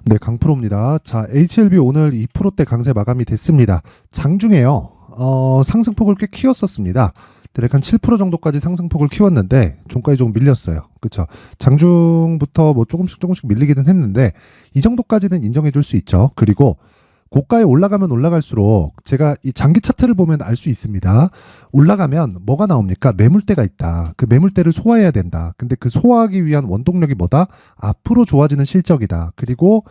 네, 강프로입니다. 자, HLB 오늘 2%대 강세 마감이 됐습니다. 장중에요. 상승폭을 꽤 키웠었습니다. 대략 한 7% 정도까지 상승폭을 키웠는데 종가에 조금 밀렸어요. 그렇죠? 장중부터 뭐 조금씩 밀리기는 했는데 이 정도까지는 인정해 줄 수 있죠. 그리고 고가에 올라가면 올라갈수록 제가 이 장기 차트를 보면 알 수 있습니다. 올라가면 뭐가 나옵니까? 매물대가 있다. 그 매물대를 소화해야 된다. 근데 그 소화하기 위한 원동력이 뭐다? 앞으로 좋아지는 실적이다. 그리고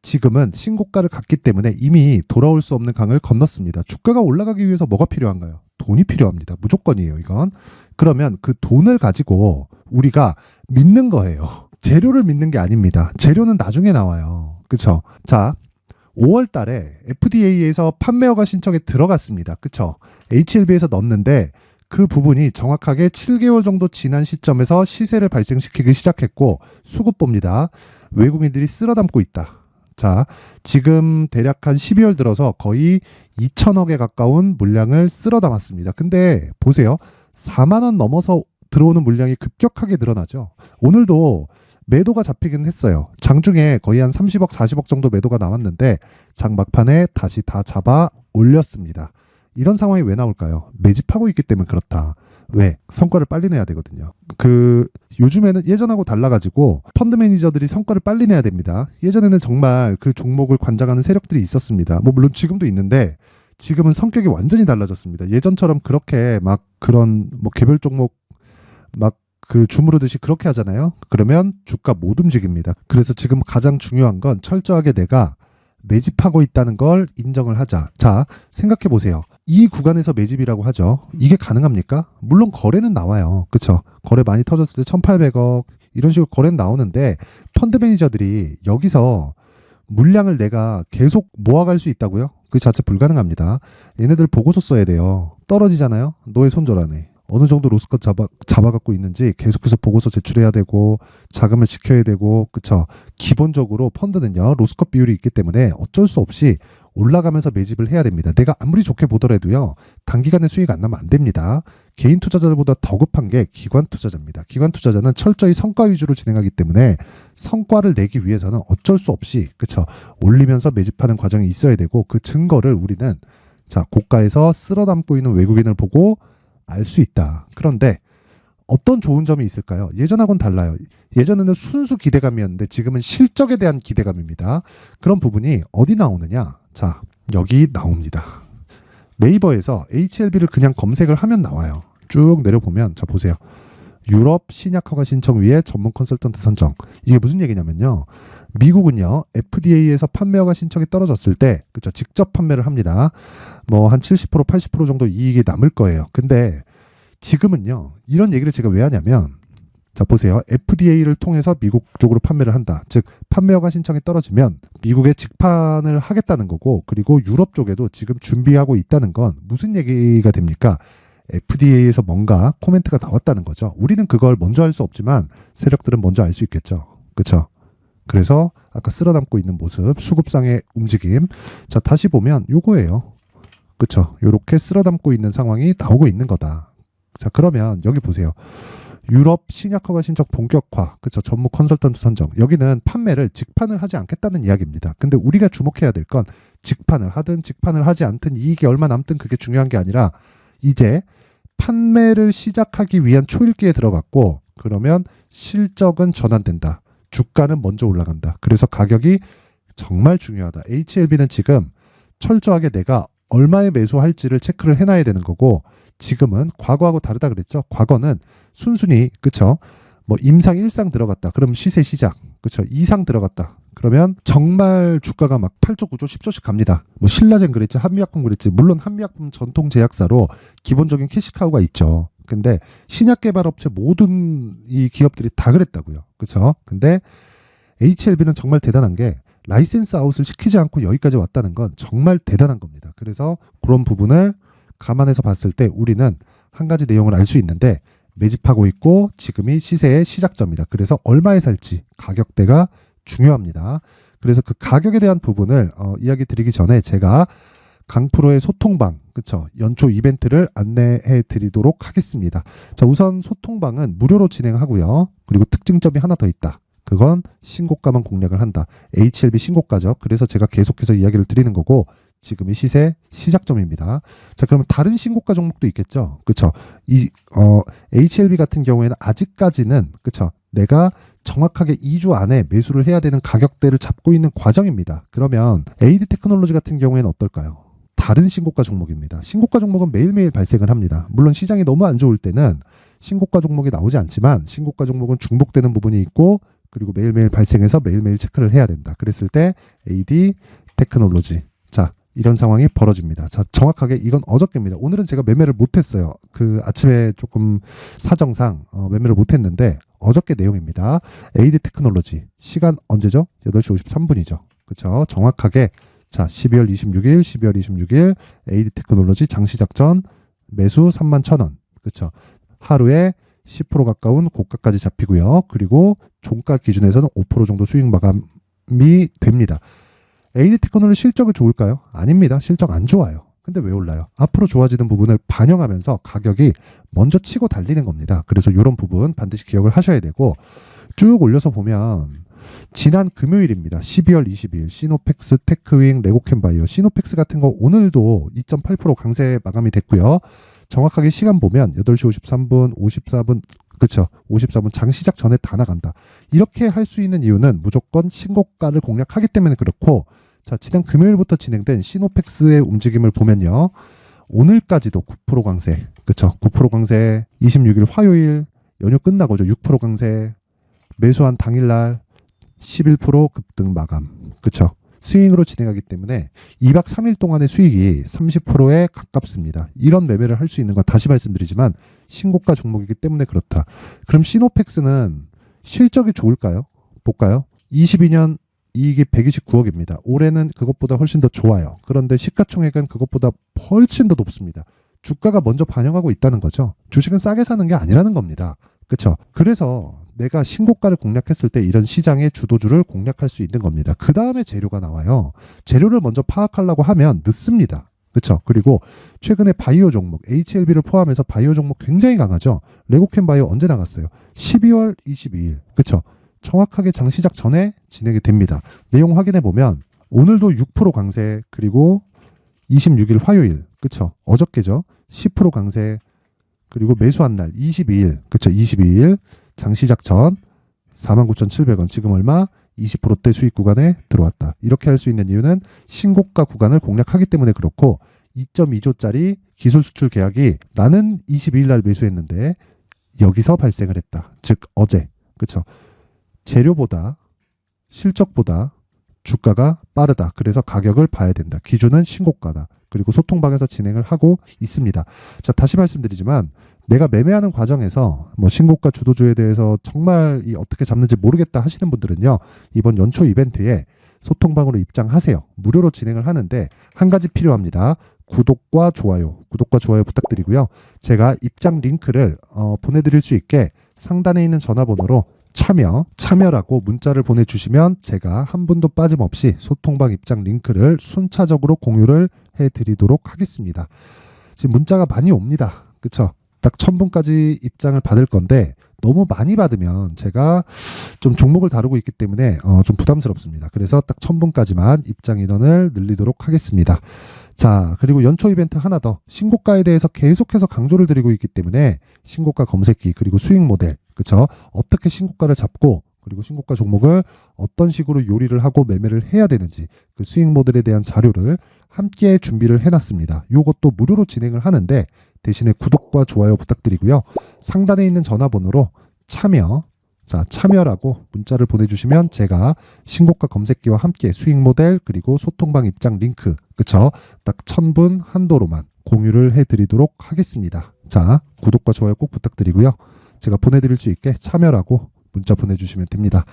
지금은 신고가를 갔기 때문에 이미 돌아올 수 없는 강을 건넜습니다. 주가가 올라가기 위해서 뭐가 필요한가요? 돈이 필요합니다. 무조건이에요, 이건. 그러면 그 돈을 가지고 우리가 믿는 거예요. 재료를 믿는 게 아닙니다. 재료는 나중에 나와요. 그쵸? 자, 5월 달에 FDA에서 판매 허가 신청에 들어갔습니다. 그쵸? HLB에서 넣었는데 그 부분이 정확하게 7개월 정도 지난 시점에서 시세를 발생시키기 시작했고 수급봅니다. 외국인들이 쓸어담고 있다. 자, 지금 대략 한 12월 들어서 거의 2천억에 가까운 물량을 쓸어 담았습니다. 근데 보세요. 4만 원 넘어서 들어오는 물량이 급격하게 늘어나죠. 오늘도 매도가 잡히긴 했어요. 장중에 거의 한 30억, 40억 정도 매도가 나왔는데 장 막판에 다시 다 잡아 올렸습니다. 이런 상황이 왜 나올까요? 매집하고 있기 때문에 그렇다. 왜? 성과를 빨리 내야 되거든요. 요즘에는 예전하고 달라가지고 펀드 매니저들이 성과를 빨리 내야 됩니다. 예전에는 정말 그 종목을 관장하는 세력들이 있었습니다. 뭐 물론 지금도 있는데 지금은 성격이 완전히 달라졌습니다. 예전처럼 그렇게 막 그런 뭐 개별 종목 막 그 주무르듯이 그렇게 하잖아요. 그러면 주가 못 움직입니다. 그래서 지금 가장 중요한 건 철저하게 내가 매집하고 있다는 걸 인정을 하자. 자, 생각해 보세요. 이 구간에서 매집이라고 하죠. 이게 가능합니까? 물론 거래는 나와요. 그쵸? 거래 많이 터졌을 때 1,800억 이런 식으로 거래는 나오는데 펀드 매니저들이 여기서 물량을 내가 계속 모아갈 수 있다고요? 그 자체 불가능합니다. 얘네들 보고서 써야 돼요. 떨어지잖아요. 너의 손절하네. 어느 정도 로스컷 잡아갖고 있는지 계속해서 보고서 제출해야 되고 자금을 지켜야 되고 그쵸. 기본적으로 펀드는요 로스컷 비율이 있기 때문에 어쩔 수 없이 올라가면서 매집을 해야 됩니다. 내가 아무리 좋게 보더라도요 단기간에 수익 안 나면 안 됩니다. 개인 투자자들보다 더 급한 게 기관 투자자입니다. 기관 투자자는 철저히 성과 위주로 진행하기 때문에 성과를 내기 위해서는 어쩔 수 없이 그쵸 올리면서 매집하는 과정이 있어야 되고 그 증거를 우리는 자 고가에서 쓸어 담고 있는 외국인을 보고 알 수 있다. 그런데 어떤 좋은 점이 있을까요? 예전하고는 달라요. 예전에는 순수 기대감이었는데 지금은 실적에 대한 기대감입니다. 그런 부분이 어디 나오느냐? 자, 여기 나옵니다. 네이버에서 HLB를 그냥 검색을 하면 나와요. 쭉 내려보면 자 보세요. 유럽 신약 허가 신청 위에 전문 컨설턴트 선정. 이게 무슨 얘기냐면요. 미국은요. FDA에서 판매 허가 신청이 떨어졌을 때 그쵸 직접 판매를 합니다. 뭐 한 70% 80% 정도 이익이 남을 거예요. 근데 지금은요. 이런 얘기를 제가 왜 하냐면 자 보세요. FDA를 통해서 미국 쪽으로 판매를 한다. 즉 판매 허가 신청이 떨어지면 미국에 직판을 하겠다는 거고 그리고 유럽 쪽에도 지금 준비하고 있다는 건 무슨 얘기가 됩니까? FDA에서 뭔가 코멘트가 나왔다는 거죠. 우리는 그걸 먼저 할 수 없지만 세력들은 먼저 알 수 있겠죠. 그렇죠? 그래서 아까 쓸어 담고 있는 모습, 수급상의 움직임. 자, 다시 보면 요거예요. 그렇죠? 요렇게 쓸어 담고 있는 상황이 나오고 있는 거다. 자, 그러면 여기 보세요. 유럽 신약 허가 신청 본격화. 그렇죠? 전문 컨설턴트 선정. 여기는 판매를 직판을 하지 않겠다는 이야기입니다. 근데 우리가 주목해야 될 건 직판을 하든 직판을 하지 않든 이익이 얼마 남든 그게 중요한 게 아니라 이제 판매를 시작하기 위한 초읽기에 들어갔고 그러면 실적은 전환된다. 주가는 먼저 올라간다. 그래서 가격이 정말 중요하다. HLB는 지금 철저하게 내가 얼마에 매수할지를 체크를 해놔야 되는 거고 지금은 과거하고 다르다 그랬죠. 과거는 순순히 그쵸. 뭐 임상 1상 들어갔다. 그럼 시세 시작. 그쵸. 2상 들어갔다. 그러면 정말 주가가 막 8조, 9조, 10조씩 갑니다. 뭐 신라젠 그랬지, 한미약품 그랬지. 물론 한미약품 전통 제약사로 기본적인 캐시카우가 있죠. 근데 신약 개발 업체 모든 이 기업들이 다 그랬다고요. 그렇죠? 근데 HLB는 정말 대단한 게 라이센스 아웃을 시키지 않고 여기까지 왔다는 건 정말 대단한 겁니다. 그래서 그런 부분을 감안해서 봤을 때 우리는 한 가지 내용을 알 수 있는데 매집하고 있고 지금이 시세의 시작점이다. 그래서 얼마에 살지 가격대가 중요합니다. 그래서 그 가격에 대한 부분을 이야기 드리기 전에 제가 강프로의 소통방, 그쵸? 연초 이벤트를 안내해 드리도록 하겠습니다. 자, 우선 소통방은 무료로 진행하고요. 그리고 특징점이 하나 더 있다. 그건 신고가만 공략을 한다. HLB 신고가죠. 그래서 제가 계속해서 이야기를 드리는 거고 지금이 시세 시작점입니다. 자, 그러면 다른 신고가 종목도 있겠죠. 그렇죠? HLB 같은 경우에는 아직까지는 그렇죠? 내가 정확하게 2주 안에 매수를 해야 되는 가격대를 잡고 있는 과정입니다. 그러면 AD 테크놀로지 같은 경우에는 어떨까요? 다른 신고가 종목입니다. 신고가 종목은 매일매일 발생을 합니다. 물론 시장이 너무 안 좋을 때는 신고가 종목이 나오지 않지만 신고가 종목은 중복되는 부분이 있고 그리고 매일매일 발생해서 매일매일 체크를 해야 된다. 그랬을 때 AD 테크놀로지. 자, 이런 상황이 벌어집니다. 자, 정확하게 이건 어저께입니다. 오늘은 제가 매매를 못했어요. 그 아침에 조금 사정상 매매를 못했는데 어저께 내용입니다. AD 테크놀로지 시간 언제죠? 8시 53분이죠. 그렇죠? 정확하게 자 12월 26일 AD 테크놀로지 장시작 전 매수 31,000원. 그렇죠? 하루에 10% 가까운 고가까지 잡히고요. 그리고 종가 기준에서는 5% 정도 수익 마감이 됩니다. AD 테크놀로지 실적이 좋을까요? 아닙니다. 실적 안 좋아요. 근데 왜 올라요? 앞으로 좋아지는 부분을 반영하면서 가격이 먼저 치고 달리는 겁니다. 그래서 이런 부분 반드시 기억을 하셔야 되고 쭉 올려서 보면 지난 금요일입니다. 12월 22일 시노펙스, 테크윙, 레고캠바이오. 시노펙스 같은 거 오늘도 2.8% 강세 마감이 됐고요. 정확하게 시간 보면 8시 53분, 54분, 그렇죠. 54분 장 시작 전에 다 나간다. 이렇게 할 수 있는 이유는 무조건 신고가를 공략하기 때문에 그렇고 자, 지난 금요일부터 진행된 시노펙스의 움직임을 보면요. 오늘까지도 9% 강세. 그렇죠. 9% 강세. 26일 화요일 연휴 끝나고죠. 6% 강세. 매수한 당일날 11% 급등 마감. 그렇죠. 스윙으로 진행하기 때문에 2박 3일 동안의 수익이 30%에 가깝습니다. 이런 매매를 할 수 있는 건 다시 말씀드리지만 신고가 종목이기 때문에 그렇다. 그럼 시노펙스는 실적이 좋을까요? 볼까요? 22년 이익이 129억입니다. 올해는 그것보다 훨씬 더 좋아요. 그런데 시가총액은 그것보다 훨씬 더 높습니다. 주가가 먼저 반영하고 있다는 거죠. 주식은 싸게 사는 게 아니라는 겁니다. 그렇죠? 그래서 내가 신고가를 공략했을 때 이런 시장의 주도주를 공략할 수 있는 겁니다. 그 다음에 재료가 나와요. 재료를 먼저 파악하려고 하면 늦습니다. 그렇죠? 그리고 최근에 바이오 종목, HLB를 포함해서 바이오 종목 굉장히 강하죠. 레고캠 바이오 언제 나갔어요? 12월 22일. 그렇죠? 정확하게 장 시작 전에 진행이 됩니다. 내용 확인해 보면 오늘도 6% 강세 그리고 26일 화요일 그쵸 어저께죠 10% 강세 그리고 매수한 날 22일 그쵸 22일 장 시작 전 49,700원 지금 얼마 20%대 수익 구간에 들어왔다. 이렇게 할 수 있는 이유는 신고가 구간을 공략하기 때문에 그렇고 2.2조짜리 기술 수출 계약이 나는 22일 날 매수했는데 여기서 발생을 했다. 즉 어제 그쵸 재료보다 실적보다 주가가 빠르다. 그래서 가격을 봐야 된다. 기준은 신고가다. 그리고 소통방에서 진행을 하고 있습니다. 자, 다시 말씀드리지만 내가 매매하는 과정에서 뭐 신고가 주도주에 대해서 정말 어떻게 잡는지 모르겠다 하시는 분들은요. 이번 연초 이벤트에 소통방으로 입장하세요. 무료로 진행을 하는데 한 가지 필요합니다. 구독과 좋아요 부탁드리고요. 제가 입장 링크를 보내드릴 수 있게 상단에 있는 전화번호로 참여라고 문자를 보내주시면 제가 한 분도 빠짐없이 소통방 입장 링크를 순차적으로 공유를 해드리도록 하겠습니다. 지금 문자가 많이 옵니다. 그쵸? 딱 1000분까지 입장을 받을 건데 너무 많이 받으면 제가 좀 종목을 다루고 있기 때문에 좀 부담스럽습니다. 그래서 딱 1000분까지만 입장 인원을 늘리도록 하겠습니다. 자, 그리고 연초 이벤트 하나 더 신고가에 대해서 계속해서 강조를 드리고 있기 때문에 신고가 검색기 그리고 수익 모델 그쵸? 어떻게 신고가를 잡고 그리고 신고가 종목을 어떤 식으로 요리를 하고 매매를 해야 되는지 그 수익 모델에 대한 자료를 함께 준비를 해놨습니다. 이것도 무료로 진행을 하는데 대신에 구독과 좋아요 부탁드리고요. 상단에 있는 전화번호로 참여라고 문자를 보내주시면 제가 신고가 검색기와 함께 수익 모델 그리고 소통방 입장 링크 그쵸? 딱 1000분 한도로만 공유를 해드리도록 하겠습니다. 자, 구독과 좋아요 꼭 부탁드리고요. 제가 보내드릴 수 있게 참여라고 문자 보내주시면 됩니다.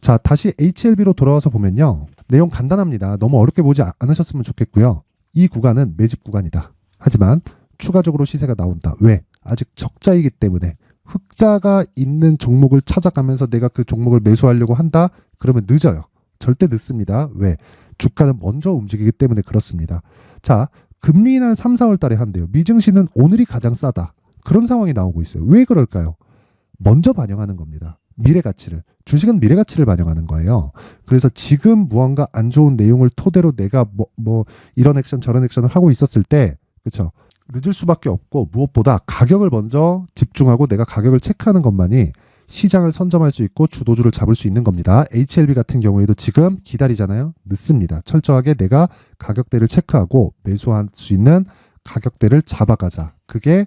자, 다시 HLB로 돌아와서 보면요. 내용 간단합니다. 너무 어렵게 보지 않으셨으면 좋겠고요. 이 구간은 매집 구간이다. 하지만 추가적으로 시세가 나온다. 왜? 아직 적자이기 때문에 흑자가 있는 종목을 찾아가면서 내가 그 종목을 매수하려고 한다? 그러면 늦어요. 절대 늦습니다. 왜? 주가는 먼저 움직이기 때문에 그렇습니다. 자, 금리 인하를 3, 4월 달에 한대요. 미증시는 오늘이 가장 싸다. 그런 상황이 나오고 있어요. 왜 그럴까요? 먼저 반영하는 겁니다. 미래 가치를. 주식은 미래 가치를 반영하는 거예요. 그래서 지금 무언가 안 좋은 내용을 토대로 내가 뭐 이런 액션 저런 액션을 하고 있었을 때, 그렇죠? 늦을 수밖에 없고, 무엇보다 가격을 먼저 집중하고 내가 가격을 체크하는 것만이 시장을 선점할 수 있고 주도주를 잡을 수 있는 겁니다. HLB 같은 경우에도 지금 기다리잖아요. 늦습니다. 철저하게 내가 가격대를 체크하고 매수할 수 있는 가격대를 잡아가자. 그게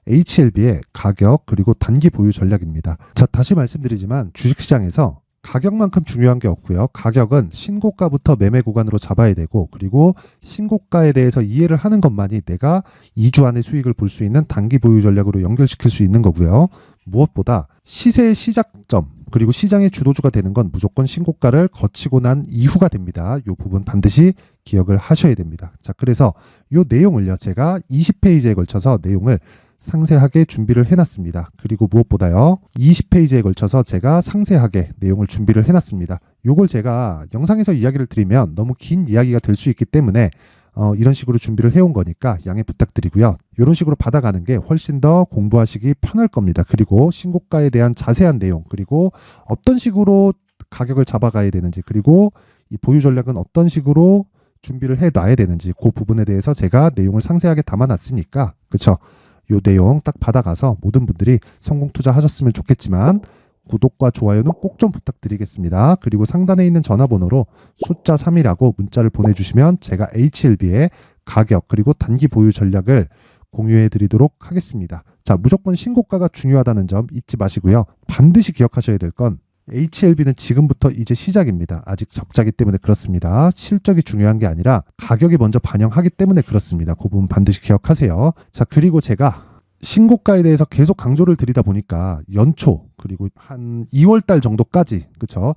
HLB의 가격 그리고 단기 보유 전략입니다. 자, 다시 말씀드리지만 주식시장에서 가격만큼 중요한 게 없고요. 가격은 신고가부터 매매 구간으로 잡아야 되고, 그리고 신고가에 대해서 이해를 하는 것만이 내가 2주 안에 수익을 볼 수 있는 단기 보유 전략으로 연결시킬 수 있는 거고요. 무엇보다 시세의 시작점 그리고 시장의 주도주가 되는 건 무조건 신고가를 거치고 난 이후가 됩니다. 이 부분 반드시 기억을 하셔야 됩니다. 자, 그래서 이 내용을요, 제가 20페이지에 걸쳐서 내용을 상세하게 준비를 해놨습니다. 그리고 무엇보다요, 20페이지에 걸쳐서 제가 상세하게 내용을 준비를 해놨습니다. 요걸 제가 영상에서 이야기를 드리면 너무 긴 이야기가 될 수 있기 때문에 이런 식으로 준비를 해온 거니까 양해 부탁드리고요. 이런 식으로 받아가는 게 훨씬 더 공부하시기 편할 겁니다. 그리고 신고가에 대한 자세한 내용, 그리고 어떤 식으로 가격을 잡아가야 되는지, 그리고 이 보유 전략은 어떤 식으로 준비를 해놔야 되는지, 그 부분에 대해서 제가 내용을 상세하게 담아놨으니까, 그쵸? 요 내용 딱 받아가서 모든 분들이 성공 투자하셨으면 좋겠지만 구독과 좋아요는 꼭 좀 부탁드리겠습니다. 그리고 상단에 있는 전화번호로 숫자 3이라고 문자를 보내주시면 제가 HLB의 가격 그리고 단기 보유 전략을 공유해 드리도록 하겠습니다. 자, 무조건 신고가가 중요하다는 점 잊지 마시고요. 반드시 기억하셔야 될 건 HLB는 지금부터 이제 시작입니다. 아직 적자기 때문에 그렇습니다. 실적이 중요한 게 아니라 가격이 먼저 반영하기 때문에 그렇습니다. 그 부분 반드시 기억하세요. 자, 그리고 제가 신고가에 대해서 계속 강조를 드리다 보니까 연초 그리고 한 2월 달 정도까지, 그쵸?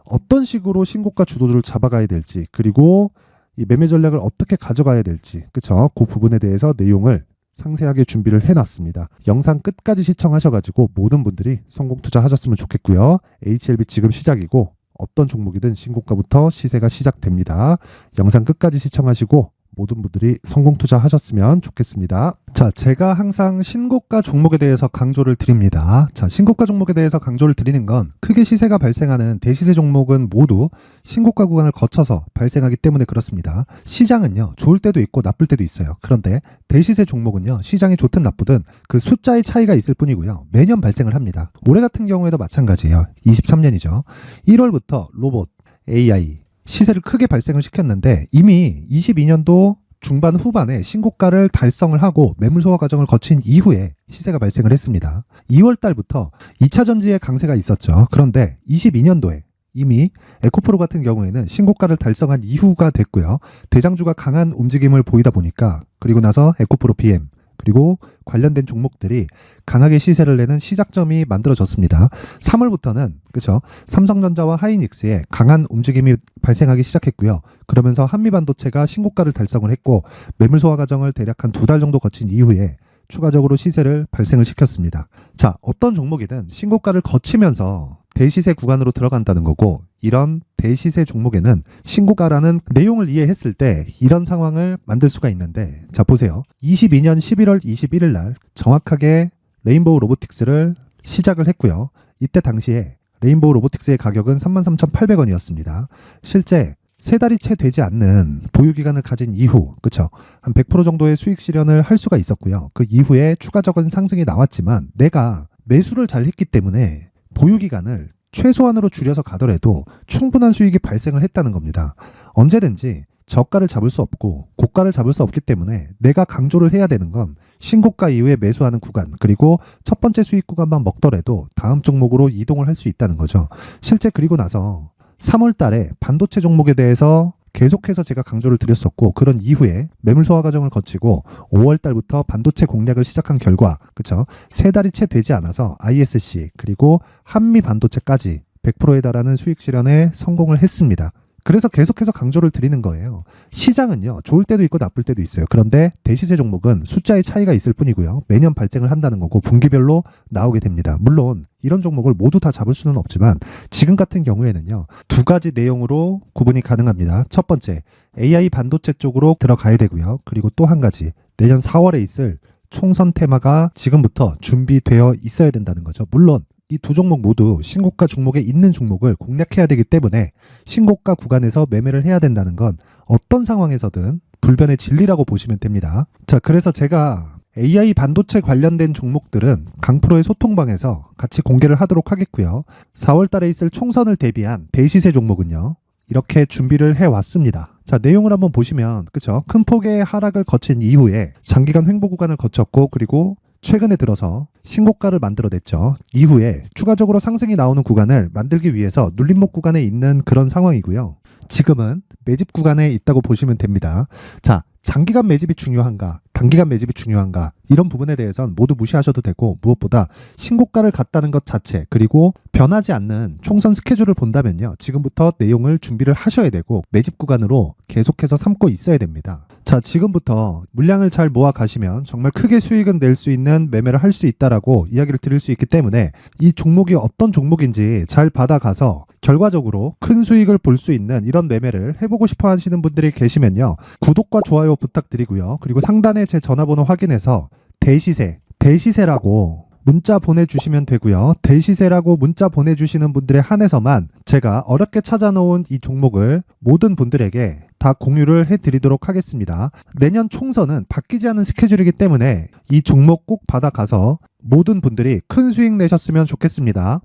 어떤 식으로 신고가 주도주를 잡아가야 될지, 그리고 이 매매 전략을 어떻게 가져가야 될지, 그쵸? 그 부분에 대해서 내용을 상세하게 준비를 해놨습니다. 영상 끝까지 시청하셔가지고 모든 분들이 성공 투자하셨으면 좋겠고요. HLB 지금 시작이고 어떤 종목이든 신고가부터 시세가 시작됩니다. 영상 끝까지 시청하시고 모든 분들이 성공 투자하셨으면 좋겠습니다. 자, 제가 항상 신고가 종목에 대해서 강조를 드립니다. 자, 신고가 종목에 대해서 강조를 드리는 건 크게 시세가 발생하는 대시세 종목은 모두 신고가 구간을 거쳐서 발생하기 때문에 그렇습니다. 시장은요, 좋을 때도 있고 나쁠 때도 있어요. 그런데 대시세 종목은요, 시장이 좋든 나쁘든 그 숫자의 차이가 있을 뿐이고요. 매년 발생을 합니다. 올해 같은 경우에도 마찬가지예요. 23년이죠. 1월부터 로봇, AI, 시세를 크게 발생을 시켰는데 이미 22년도 중반 후반에 신고가를 달성을 하고 매물 소화 과정을 거친 이후에 시세가 발생을 했습니다. 2월 달부터 2차 전지의 강세가 있었죠. 그런데 22년도에 이미 에코프로 같은 경우에는 신고가를 달성한 이후가 됐고요. 대장주가 강한 움직임을 보이다 보니까, 그리고 나서 에코프로 PM 그리고 관련된 종목들이 강하게 시세를 내는 시작점이 만들어졌습니다. 3월부터는 그렇죠, 삼성전자와 하이닉스의 강한 움직임이 발생하기 시작했고요. 그러면서 한미반도체가 신고가를 달성을 했고 매물 소화 과정을 대략 한 2달 정도 거친 이후에 추가적으로 시세를 발생을 시켰습니다. 자, 어떤 종목이든 신고가를 거치면서 대시세 구간으로 들어간다는 거고, 이런 대시세 종목에는 신고가라는 내용을 이해했을 때 이런 상황을 만들 수가 있는데, 자, 보세요. 22년 11월 21일 날 정확하게 레인보우 로보틱스를 시작을 했고요. 이때 당시에 레인보우 로보틱스의 가격은 33,800원이었습니다. 실제 3달이 채 되지 않는 보유기간을 가진 이후, 그쵸? 한 100% 정도의 수익 실현을 할 수가 있었고요. 그 이후에 추가적인 상승이 나왔지만 내가 매수를 잘 했기 때문에 보유기간을 최소한으로 줄여서 가더라도 충분한 수익이 발생을 했다는 겁니다. 언제든지 저가를 잡을 수 없고 고가를 잡을 수 없기 때문에 내가 강조를 해야 되는 건 신고가 이후에 매수하는 구간, 그리고 첫 번째 수익 구간만 먹더라도 다음 종목으로 이동을 할 수 있다는 거죠. 실제 그리고 나서 3월 달에 반도체 종목에 대해서 계속해서 제가 강조를 드렸었고, 그런 이후에 매물 소화 과정을 거치고 5월 달부터 반도체 공략을 시작한 결과, 그쵸? 3달이 채 되지 않아서 ISC 그리고 한미 반도체까지 100%에 달하는 수익 실현에 성공을 했습니다. 그래서 계속해서 강조를 드리는 거예요. 시장은요, 좋을 때도 있고 나쁠 때도 있어요. 그런데 대시세 종목은 숫자의 차이가 있을 뿐이고요. 매년 발생을 한다는 거고 분기별로 나오게 됩니다. 물론 이런 종목을 모두 다 잡을 수는 없지만 지금 같은 경우에는요, 2가지 내용으로 구분이 가능합니다. 첫 번째, AI 반도체 쪽으로 들어가야 되고요. 그리고 또 한 가지, 내년 4월에 있을 총선 테마가 지금부터 준비되어 있어야 된다는 거죠. 물론 이 두 종목 모두 신고가 종목에 있는 종목을 공략해야 되기 때문에 신고가 구간에서 매매를 해야 된다는 건 어떤 상황에서든 불변의 진리라고 보시면 됩니다. 자, 그래서 제가 AI 반도체 관련된 종목들은 강프로의 소통방에서 같이 공개를 하도록 하겠고요. 4월 달에 있을 총선을 대비한 대시세 종목은요, 이렇게 준비를 해왔습니다. 자, 내용을 한번 보시면, 그쵸? 큰 폭의 하락을 거친 이후에 장기간 횡보 구간을 거쳤고, 그리고 최근에 들어서 신고가를 만들어냈죠. 이후에 추가적으로 상승이 나오는 구간을 만들기 위해서 눌림목 구간에 있는 그런 상황이고요. 지금은 매집 구간에 있다고 보시면 됩니다. 자, 장기간 매집이 중요한가, 단기간 매집이 중요한가, 이런 부분에 대해서는 모두 무시하셔도 되고, 무엇보다 신고가를 갔다는 것 자체, 그리고 변하지 않는 총선 스케줄을 본다면요, 지금부터 내용을 준비를 하셔야 되고 매집 구간으로 계속해서 삼고 있어야 됩니다. 자, 지금부터 물량을 잘 모아 가시면 정말 크게 수익은 낼 수 있는 매매를 할 수 있다라고 이야기를 드릴 수 있기 때문에 이 종목이 어떤 종목인지 잘 받아가서 결과적으로 큰 수익을 볼 수 있는 이런 매매를 해보고 싶어 하시는 분들이 계시면요, 구독과 좋아요 부탁드리고요. 그리고 상단에 제 전화번호 확인해서 대시세라고 문자 보내주시면 되고요. 대시세라고 문자 보내주시는 분들에 한해서만 제가 어렵게 찾아놓은 이 종목을 모든 분들에게 다 공유를 해드리도록 하겠습니다. 내년 총선은 바뀌지 않은 스케줄이기 때문에 이 종목 꼭 받아가서 모든 분들이 큰 수익 내셨으면 좋겠습니다.